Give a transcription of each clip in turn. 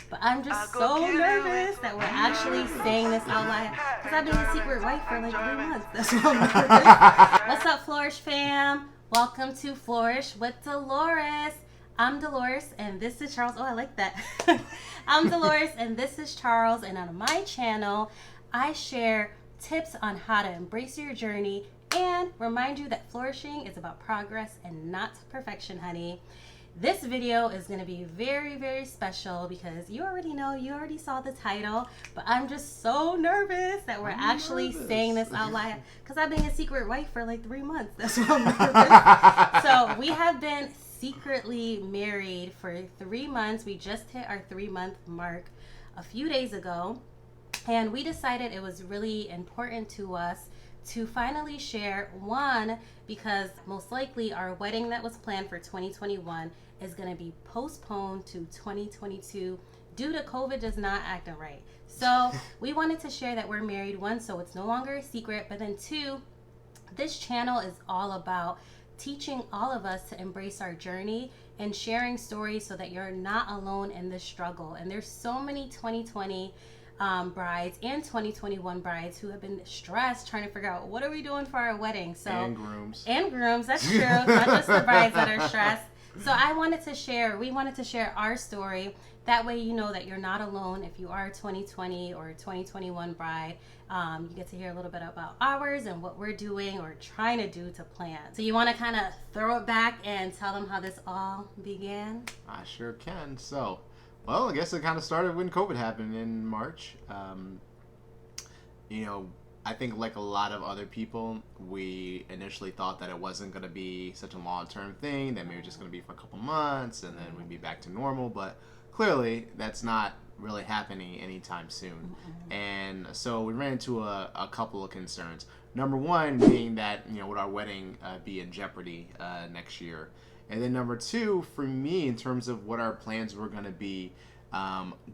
But I'm just so nervous that we're actually saying this out loud because I've been a secret wife for like 3 months. That's why I'm nervous. What's up, Flourish fam? Welcome to Flourish with Dolores. I'm Dolores and this is Charles. Oh, I like that. I'm Dolores and this is Charles, and on my channel I share tips on how to embrace your journey and remind you that flourishing is about progress and not perfection, honey. This video is going to be very, very special because you already know, you already saw the title, but I'm just so nervous that we're actually saying this out loud because I've been a secret wife for like 3 months. That's why I'm nervous. So we have been secretly married for 3 months. We just hit our 3-month mark a few days ago, and we decided it was really important to us to finally share, one, because most likely our wedding that was planned for 2021 is going to be postponed to 2022 due to COVID just not acting right. So we wanted to share that we're married, one, so it's no longer a secret, but then two, this channel is all about teaching all of us to embrace our journey and sharing stories so that you're not alone in this struggle. And there's so many 2020 brides and 2021 brides who have been stressed trying to figure out what are we doing for our wedding. So and grooms, that's true. Not just the brides that are stressed. So we wanted to share our story. That way you know that you're not alone if you are a 2020 or 2021 bride. You get to hear a little bit about ours and what we're doing or trying to do to plan. So you want to kind of throw it back and tell them how this all began? I sure can. So, well, I guess it kind of started when COVID happened in March. I think like a lot of other people, we initially thought that it wasn't going to be such a long-term thing, that maybe just going to be for a couple months and then we'd be back to normal. But clearly, that's not really happening anytime soon. Mm-hmm. And so we ran into a couple of concerns. Number one being that, would our wedding be in jeopardy next year? And then number two, for me, in terms of what our plans were going to be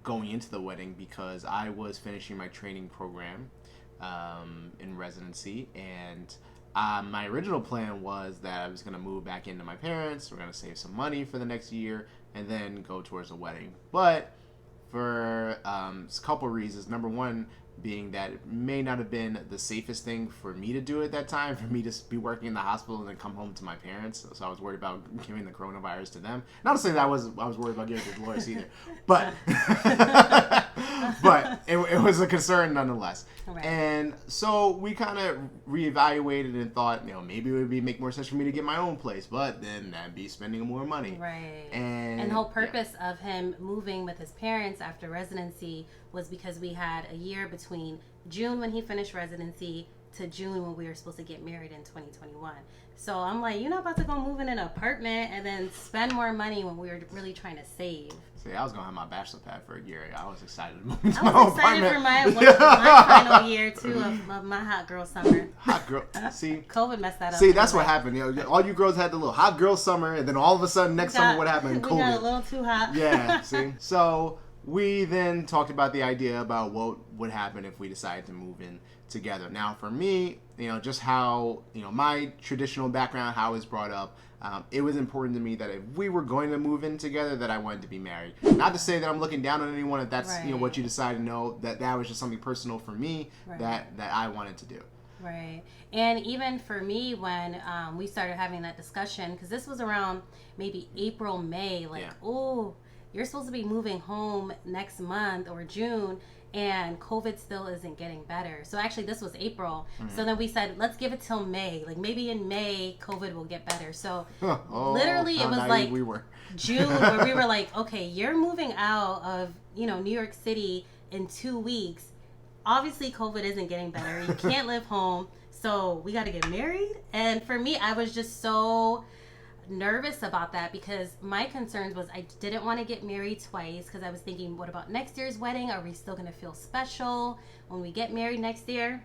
going into the wedding, because I was finishing my training program in residency, and my original plan was that I was going to move back into my parents, we're going to save some money for the next year, and then go towards a wedding. But for a couple of reasons. Number one being that it may not have been the safest thing for me to do at that time, for me to be working in the hospital and then come home to my parents. So I was worried about giving the coronavirus to them. Not to say that I was worried about giving it to Dolores either, but but it was a concern nonetheless. Right. And so we kind of reevaluated and thought, maybe it would make more sense for me to get my own place, but then that'd be spending more money. Right. And the whole purpose of him moving with his parents after residency was because we had a year between June when he finished residency to June when we were supposed to get married in 2021. So I'm like, you're not about to go move in an apartment and then spend more money when we were really trying to save. See, I was going to have my bachelor pad for a year. I was excited to move into my own apartment. I was excited for my final year, too, of my hot girl summer. Hot girl. See? COVID messed that up. See, that's what happened. All you girls had the little hot girl summer, and then all of a sudden, next summer, what happened? COVID. We got a little too hot. Yeah, see? So we then talked about the idea about what would happen if we decided to move in together. Now, for me, just how, my traditional background, how I was brought up, it was important to me that if we were going to move in together, that I wanted to be married. Not to say that I'm looking down on anyone if that's, right. What you decide to know, that was just something personal for me, right. that I wanted to do. Right. And even for me, when we started having that discussion, because this was around maybe April, May, oh, you're supposed to be moving home next month or June, and COVID still isn't getting better. So actually this was April. Mm-hmm. So then we said, let's give it till May. Like maybe in May, COVID will get better. So literally it was like June where we were like, okay, you're moving out of, New York City in 2 weeks. Obviously COVID isn't getting better. You can't live home. So we got to get married. And for me, I was just so nervous about that because my concerns was I didn't want to get married twice because I was thinking, what about next year's wedding? Are we still going to feel special when we get married next year?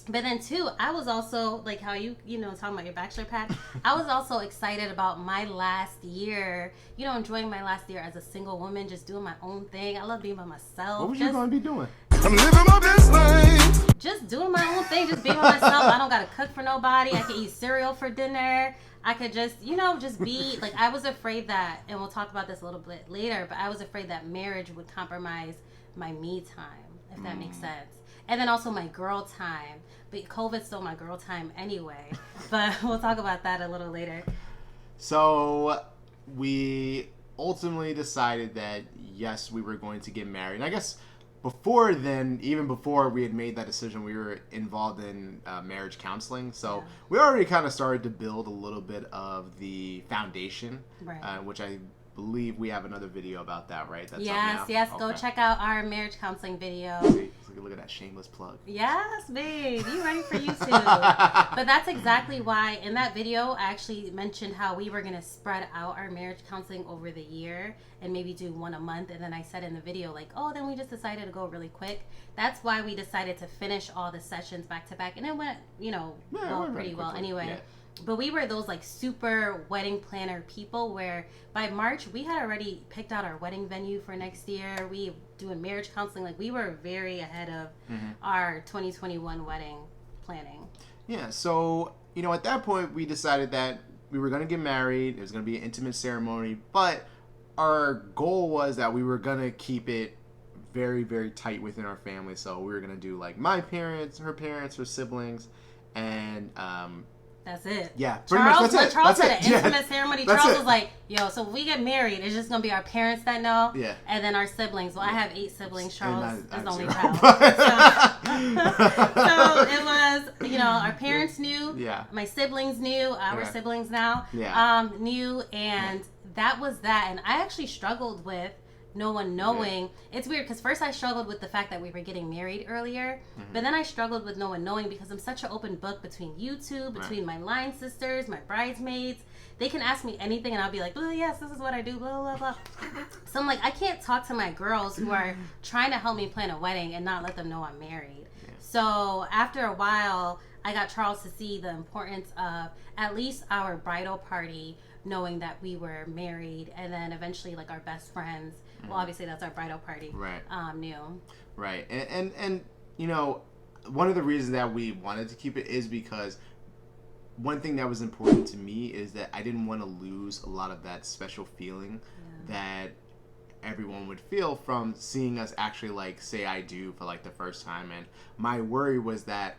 But then too, I was also like how you talking about your bachelor pad. I was also excited about my last year, enjoying my last year as a single woman, just doing my own thing. I love being by myself. What was you going to be doing? I'm living my best life. Just doing my own thing, just being by myself. I don't got to cook for nobody. I can eat cereal for dinner. I could just, just be like, I was afraid that, and we'll talk about this a little bit later, but I was afraid that marriage would compromise my me time, if that makes sense. And then also my girl time. But COVID stole my girl time anyway. But we'll talk about that a little later. So we ultimately decided that, yes, we were going to get married. And I guess before then, even before we had made that decision, we were involved in marriage counseling. So we already kind of started to build a little bit of the foundation, which I believe we have another video about that, right? That's yes. Okay. Go check out our marriage counseling video. See, look at that shameless plug. Yes, babe. You ready for YouTube? But that's exactly why in that video I actually mentioned how we were going to spread out our marriage counseling over the year and maybe do one a month. And then I said in the video, like, then we just decided to go really quick. That's why we decided to finish all the sessions back to back. And it went, pretty well anyway. Yeah. But we were those like super wedding planner people where by March we had already picked out our wedding venue for next year. We doing marriage counseling. Like we were very ahead of our 2021 wedding planning. Yeah. So, at that point we decided that we were going to get married. It was going to be an intimate ceremony. But our goal was that we were going to keep it very, very tight within our family. So we were going to do like my parents, her siblings, and that's it. Yeah, pretty much that's it. Charles said an intimate ceremony. Charles was like, so when we get married, it's just going to be our parents that know. Yeah. And then our siblings. Well, I have 8 siblings. Charles is the only child. So it was, our parents knew. Yeah. My siblings knew. Our siblings now knew. And that was that. And I actually struggled with no one knowing. It's weird because first I struggled with the fact that we were getting married earlier, but then I struggled with no one knowing because I'm such an open book between you two, between my line sisters, my bridesmaids. They can ask me anything and I'll be like, oh yes, this is what I do, blah, blah, blah. So I'm like, I can't talk to my girls who are trying to help me plan a wedding and not let them know I'm married. Yeah. So after a while, I got Charles to see the importance of at least our bridal party knowing that we were married, and then eventually like our best friends, well obviously that's our bridal party, knew. Right. And one of the reasons that we wanted to keep it is because one thing that was important to me is that I didn't want to lose a lot of that special feeling that everyone would feel from seeing us actually like say I do for like the first time. And my worry was that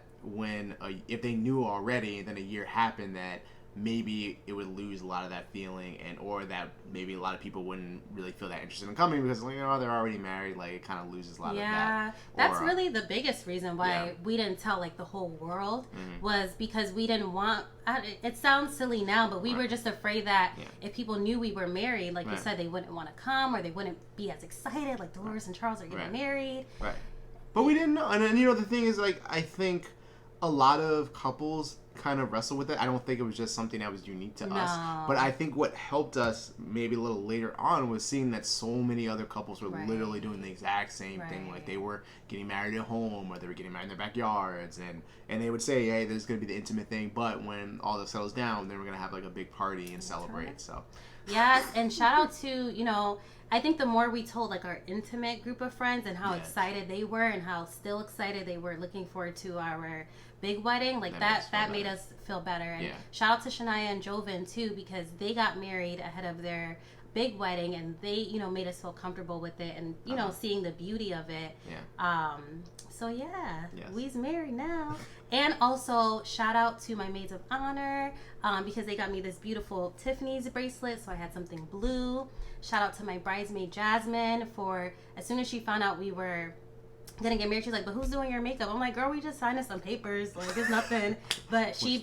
if they knew already and then a year happened, that maybe it would lose a lot of that feeling, or that maybe a lot of people wouldn't really feel that interested in coming because they're already married. Like it kind of loses a lot of that. Yeah, that's really the biggest reason why we didn't tell like the whole world was because we didn't want. It sounds silly now, but we were just afraid that if people knew we were married, like you said, they wouldn't want to come or they wouldn't be as excited. Like Dolores and Charles are getting married. Right. But we didn't know, and then the thing is, like, I think a lot of couples kind of wrestle with it. I don't think it was just something that was unique to us. But I think what helped us maybe a little later on was seeing that so many other couples were literally doing the exact same thing. Like they were getting married at home, or they were getting married in their backyards, and they would say, hey, there's going to be the intimate thing, but when all this settles down, then we're going to have like a big party and celebrate. So yes, and shout out to, I think the more we told like our intimate group of friends and how excited they were and how still excited they were looking forward to our big wedding, like that made us feel better. And shout out to Shania and Joven too, because they got married ahead of their big wedding and they, made us feel comfortable with it and, seeing the beauty of it. So we's married now. And also shout out to my maids of honor because they got me this beautiful Tiffany's bracelet, so I had something blue. Shout out to my bridesmaid Jasmine for, as soon as she found out we were gonna get married, she's like, but who's doing your makeup? I'm like, girl, we just signed us some papers, like it's nothing. But she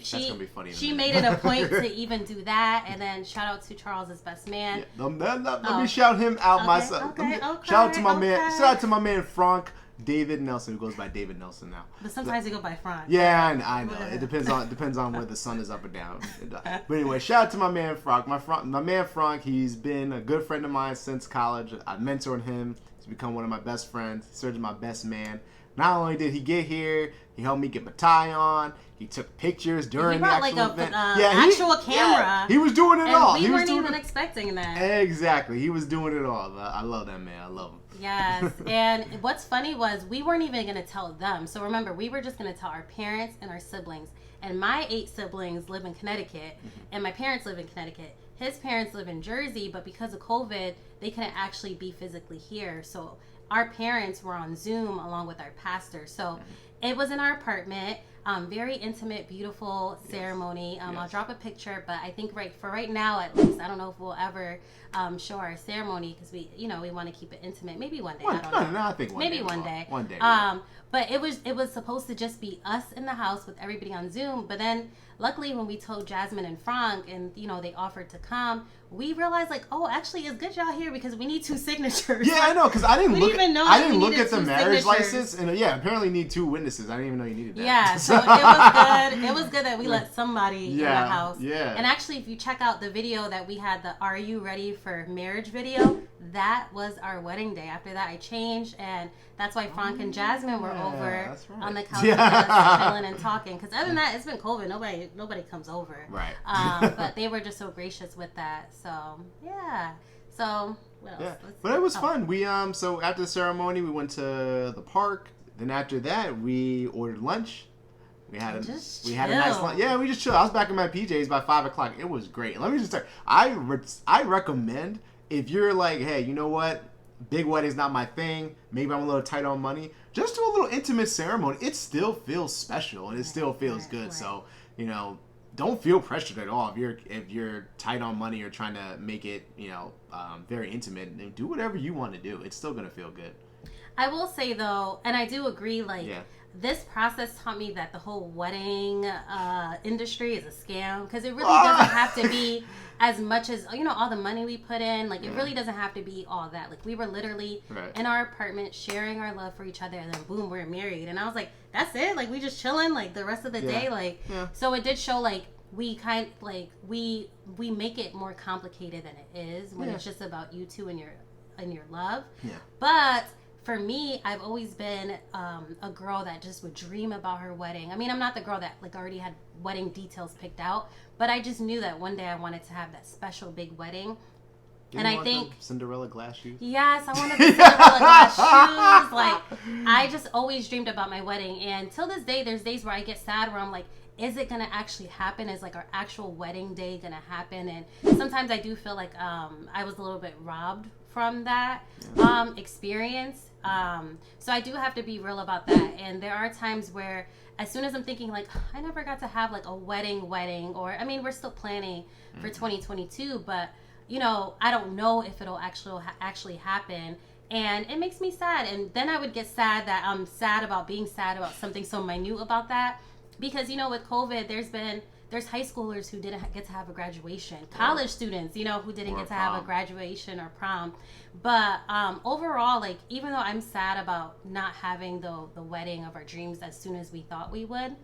made it a point to even do that. And then shout out to Charles's best man. Let me shout him out myself. Shout out to my man. Shout out to my man Frank David Nelson, who goes by David Nelson now. But sometimes he go by Frank. Yeah, I know. It depends on where the sun is up or down. But anyway, shout out to my man Frank. My man Frank, he's been a good friend of mine since college. I mentored him. He's become one of my best friends. He serves as my best man. not only did he get here, he helped me get my tie on. He took pictures during the actual event. Actual camera. He was doing it all. We weren't even expecting that. Exactly. He was doing it all. I love that man. I love him. Yes. And what's funny was we weren't even going to tell them. So remember, we were just going to tell our parents and our siblings. And my 8 siblings live in Connecticut, and my parents live in Connecticut. His parents live in Jersey, but because of COVID, they couldn't actually be physically here. So our parents were on Zoom along with our pastor. So it was in our apartment. Very intimate, beautiful ceremony. I'll drop a picture, but I think right now at least, I don't know if we'll ever show our ceremony because we want to keep it intimate. Maybe one day. I don't know. No, I think maybe one day. One day. But it was supposed to just be us in the house with everybody on Zoom. But then luckily when we told Jasmine and Frank and they offered to come, we realized actually it's good y'all here because we need 2 signatures. Yeah, I know, because I didn't look at the marriage signatures. license, and apparently need 2 witnesses. I didn't even know you needed that. Yeah, so it was good. It was good that we let somebody in the house. Yeah. And actually, if you check out the video that we had, the "Are You Ready for Marriage" video, that was our wedding day. After that, I changed, and that's why Frank and Jasmine were over on the couch with us, chilling and talking. Because other than that, it's been COVID. Nobody comes over. Right. But they were just so gracious with that. So yeah. So what else? Yeah. But it was fun. We so after the ceremony, we went to the park. Then after that, we ordered lunch. We had a nice lunch. Yeah, we just chilled. I was back in my PJs by 5:00. It was great. Let me just say, I recommend if you're like, hey, you know what, big wedding's not my thing. Maybe I'm a little tight on money. Just do a little intimate ceremony. It still feels special and it still feels good. Right. So don't feel pressured at all. If you're tight on money or trying to make it very intimate, do whatever you want to do. It's still gonna feel good. I will say though, and I do agree, this process taught me that the whole wedding industry is a scam because it really doesn't have to be as much as all the money we put in. It really doesn't have to be all that. We were literally in our apartment sharing our love for each other, and then boom, we're married. And I was like, that's it. We just chilling the rest of the day. So it did show we we make it more complicated than it is when it's just about you two and your love. Yeah. But for me, I've always been a girl that just would dream about her wedding. I mean, I'm not the girl that already had wedding details picked out, but I just knew that one day I wanted to have that special big wedding. And I think Cinderella glass shoes. Yes, I wanted the Cinderella glass shoes. I just always dreamed about my wedding, and till this day, there's days where I get sad where I'm like, is it gonna actually happen? Is our actual wedding day gonna happen? And sometimes I do feel like I was a little bit robbed from that experience. So I do have to be real about that. And there are times where as soon as I'm thinking I never got to have a wedding, or I mean, we're still planning for 2022, but I don't know if it'll actually happen. And it makes me sad. And then I would get sad that I'm sad about being sad about something so minute about that. Because, with COVID, there's high schoolers who didn't get to have a graduation. College students, who didn't get to have a graduation or prom. But overall, even though I'm sad about not having the wedding of our dreams as soon as we thought we would,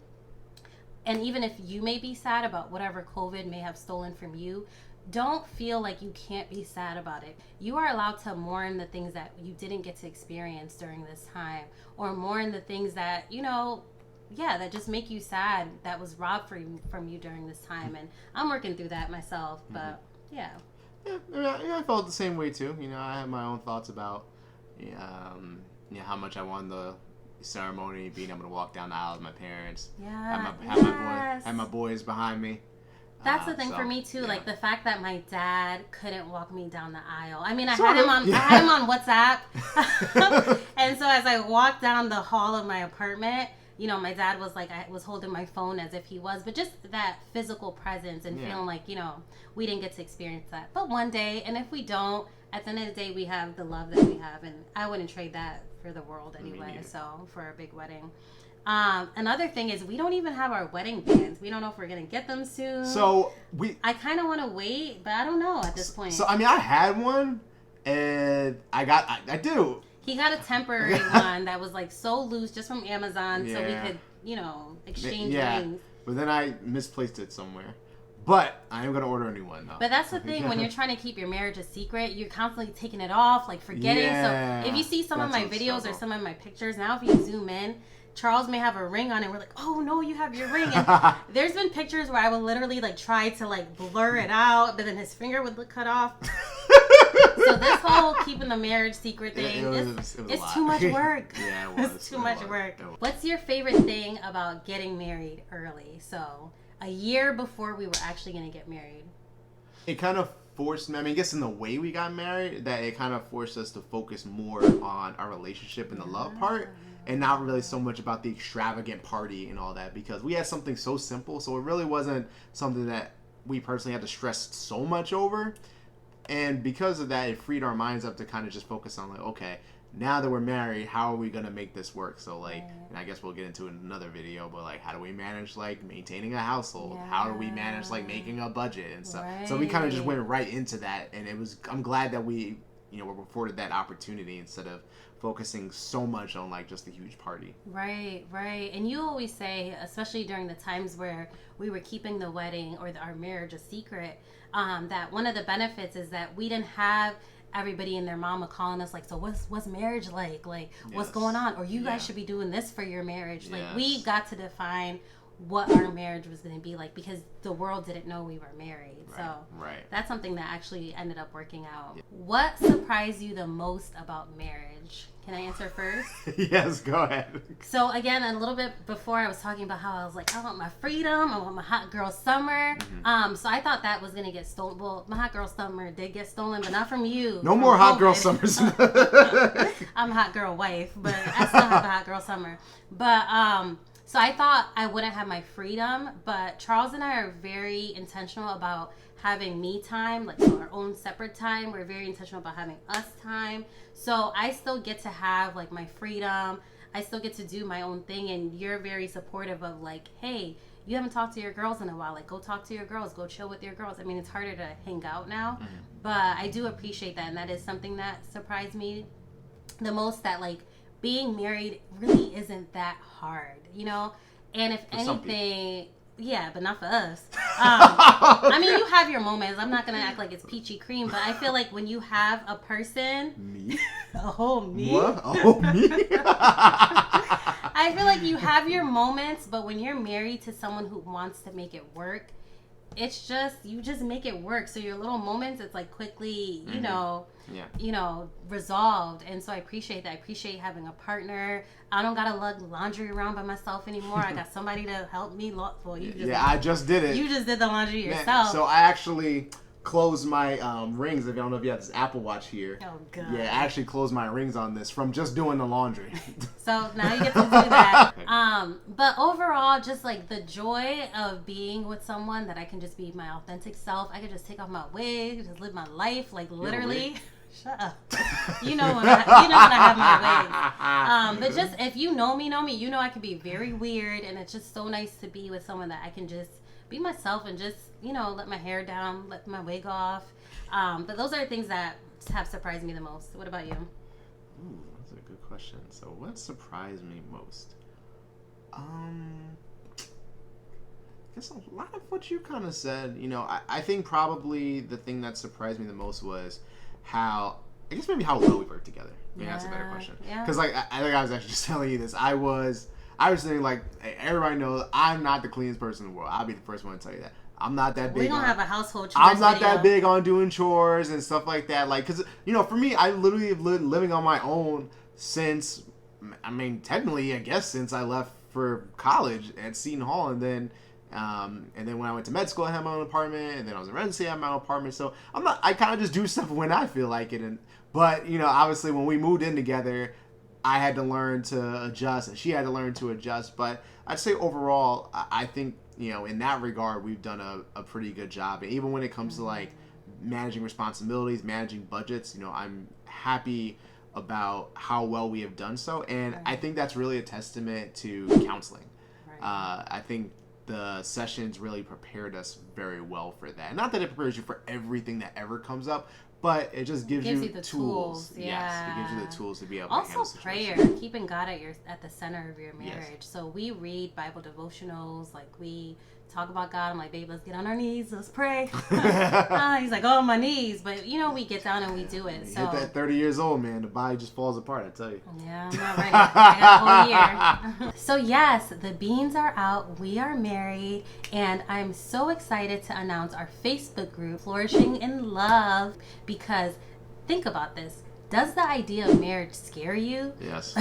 and even if you may be sad about whatever COVID may have stolen from you, don't feel like you can't be sad about it. You are allowed to mourn the things that you didn't get to experience during this time, or mourn the things that, that just make you sad, that was robbed from you during this time. And I'm working through that myself, but yeah, I felt the same way too. I had my own thoughts about how much I wanted the ceremony, being able to walk down the aisle with my parents, have my boys behind me. That's the thing for me too, the fact that my dad couldn't walk me down the aisle. I mean, I had him on WhatsApp, and so as I walked down the hall of my apartment, my dad was I was holding my phone as if he was, but just that physical presence and feeling we didn't get to experience that. But one day, and if we don't, at the end of the day, we have the love that we have, and I wouldn't trade that for the world anyway. So for a big wedding. Another thing is we don't even have our wedding bands. We don't know if we're gonna get them soon. So I kind of want to wait, but I don't know at this point. So I mean, I had one, and I do. He got a temporary one that was so loose, just from Amazon, so we could exchange rings. But then I misplaced it somewhere. But I am going to order a new one, though. But that's the thing. When you're trying to keep your marriage a secret, you're constantly taking it off, like forgetting. Yeah, so if you see some of my videos or some of my pictures, now if you zoom in, Charles may have a ring on it. We're like, oh no, you have your ring. And there's been pictures where I would literally like try to like blur it out, but then his finger would look cut off. So this whole keeping the marriage secret thing, it's too much work. Yeah, it was. It's too much work. What's your favorite thing about getting married early? So a year before we were actually going to get married. It kind of forced me, I guess in the way we got married, that it kind of forced us to focus more on our relationship and the love part, and not really so much about the extravagant party and all that, because we had something so simple, so it really wasn't something that we personally had to stress so much over. And because of that, it freed our minds up to kind of just focus on like, okay, now that we're married, how are we going to make this work? So like, and I guess we'll get into it in another video, but like, how do we manage like maintaining a household? Yeah. How do we manage like making a budget and stuff? Right. So we kind of just went right into that. And I'm glad that we, were afforded that opportunity instead of focusing so much on like just a huge party. Right. And you always say, especially during the times where we were keeping the wedding or our marriage a secret, that one of the benefits is that we didn't have everybody and their mama calling us like, so what's marriage like what's going on, or you guys should be doing this for your marriage. Like we got to define what our marriage was going to be like, because the world didn't know we were married. So that's something that actually ended up working out. What surprised you the most about marriage? Can I answer first? Yes, go ahead. So again, a little bit before, I was talking about how I was like, I want my freedom, I want my hot girl summer. So I thought that was gonna get stolen. Well, my hot girl summer did get stolen, but not from you. No more hot girl summers. I'm a hot girl wife, but I still have a hot girl summer. But so I thought I wouldn't have my freedom, but Charles and I are very intentional about having me time, like so our own separate time. We're very intentional about having us time. So I still get to have like my freedom. I still get to do my own thing, and you're very supportive of like, hey, you haven't talked to your girls in a while. Like, go talk to your girls. Go chill with your girls. I mean, it's harder to hang out now, but I do appreciate that, and that is something that surprised me the most, that like being married really isn't that hard, And if anything, yeah, but not for us. I mean, you have your moments. I'm not going to act like it's peachy cream, but I feel like when you have a person... Me? Oh, me? What? Oh, me? I feel like you have your moments, but when you're married to someone who wants to make it work, it's just, you just make it work. So your little moments, it's like quickly, resolved. And so I appreciate that. I appreciate having a partner. I don't gotta lug laundry around by myself anymore. I got somebody to help me. I just did it. You just did the laundry yourself. Man, so I actually closed my rings. If you don't know if you have this Apple Watch here. Oh, God. Yeah, I actually closed my rings on this from just doing the laundry. So now you get to do that. But overall, just like the joy of being with someone that I can just be my authentic self. I can just take off my wig, just live my life, like literally. Shut up. You know when I have my wig. But just if you know me, I can be very weird, and it's just so nice to be with someone that I can just be myself and just, let my hair down, let my wig off. But those are things that have surprised me the most. What about you? Ooh, that's a good question. So what surprised me most? I guess a lot of what you kind of said. I think probably the thing that surprised me the most was how well we work together. That's a better question. Because I think I was actually just telling you this. I was thinking like, hey, everybody knows I'm not the cleanest person in the world. I'll be the first one to tell you that. I'm not that big. We don't have a household chores. I'm not that big on doing chores and stuff like that. Like, because for me, I literally have been living on my own since, technically, I guess since I left for college at Seton Hall, and then when I went to med school, I had my own apartment, and then I was in residency, I had my own apartment. So I kind of just do stuff when I feel like it. But obviously when we moved in together, I had to learn to adjust, and she had to learn to adjust. But I'd say overall, I think, in that regard, we've done a pretty good job. And even when it comes to like managing responsibilities, managing budgets, I'm happy about how well we have done so. And I think that's really a testament to counseling. I think the sessions really prepared us very well for that. Not that it prepares you for everything that ever comes up, but it just gives you the tools. Yes, it gives you the tools to be able to handle also prayer, keeping God at the center of your marriage. So we read Bible devotionals, like we talk about God. I'm like, babe, let's get on our knees. Let's pray. He's like, oh, my knees. But, you know, we get down and we do it. You so hit that 30 years old, man. The body just falls apart, I tell you. Yeah, I'm not ready. I got a whole year. So, yes, the beans are out. We are married. And I'm so excited to announce our Facebook group, Flourishing in Love, because think about this. Does the idea of marriage scare you? Yes.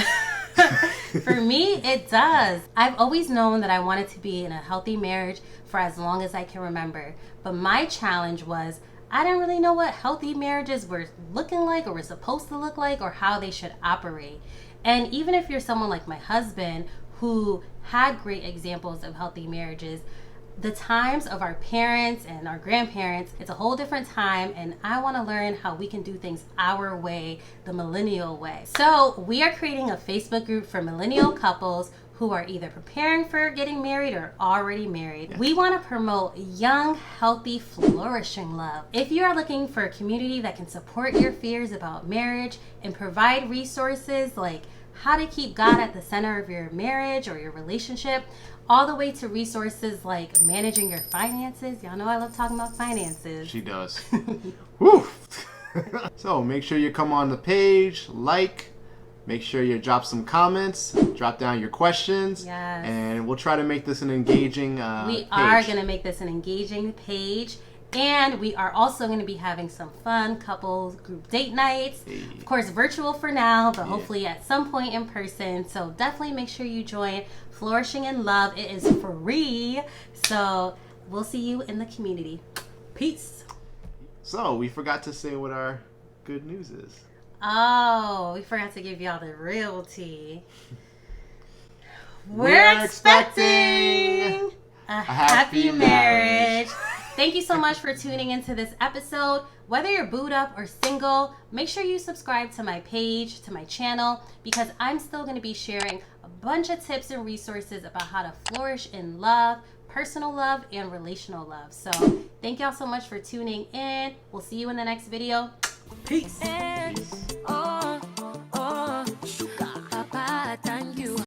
For me, it does. I've always known that I wanted to be in a healthy marriage for as long as I can remember. But my challenge was I didn't really know what healthy marriages were looking like or were supposed to look like or how they should operate. And even if you're someone like my husband who had great examples of healthy marriages, the times of our parents and our grandparents, it's a whole different time, and I want to learn how we can do things our way, the millennial way. So we are creating a Facebook group for millennial couples who are either preparing for getting married or already married. Yeah. We want to promote young, healthy, flourishing love. If you are looking for a community that can support your fears about marriage and provide resources like how to keep God at the center of your marriage or your relationship, all the way to resources like managing your finances. Y'all know I love talking about finances. She does. Woo! So make sure you come on the page, like, make sure you drop some comments, drop down your questions, yes. And we'll try to make this an engaging We page. are going to make this an engaging page. And we are also going to be having some fun couples group date nights. Hey. Of course, virtual for now, but hopefully at some point in person. So definitely make sure you join Flourishing in Love. It is free. So we'll see you in the community. Peace. So we forgot to say what our good news is. Oh, we forgot to give y'all the real tea. We're expecting a happy marriage. Thank you so much for tuning into this episode. Whether you're booed up or single, make sure you subscribe to my page, to my channel, because I'm still going to be sharing a bunch of tips and resources about how to flourish in love, personal love, and relational love. So thank y'all so much for tuning in. We'll see you in the next video. Peace. Peace.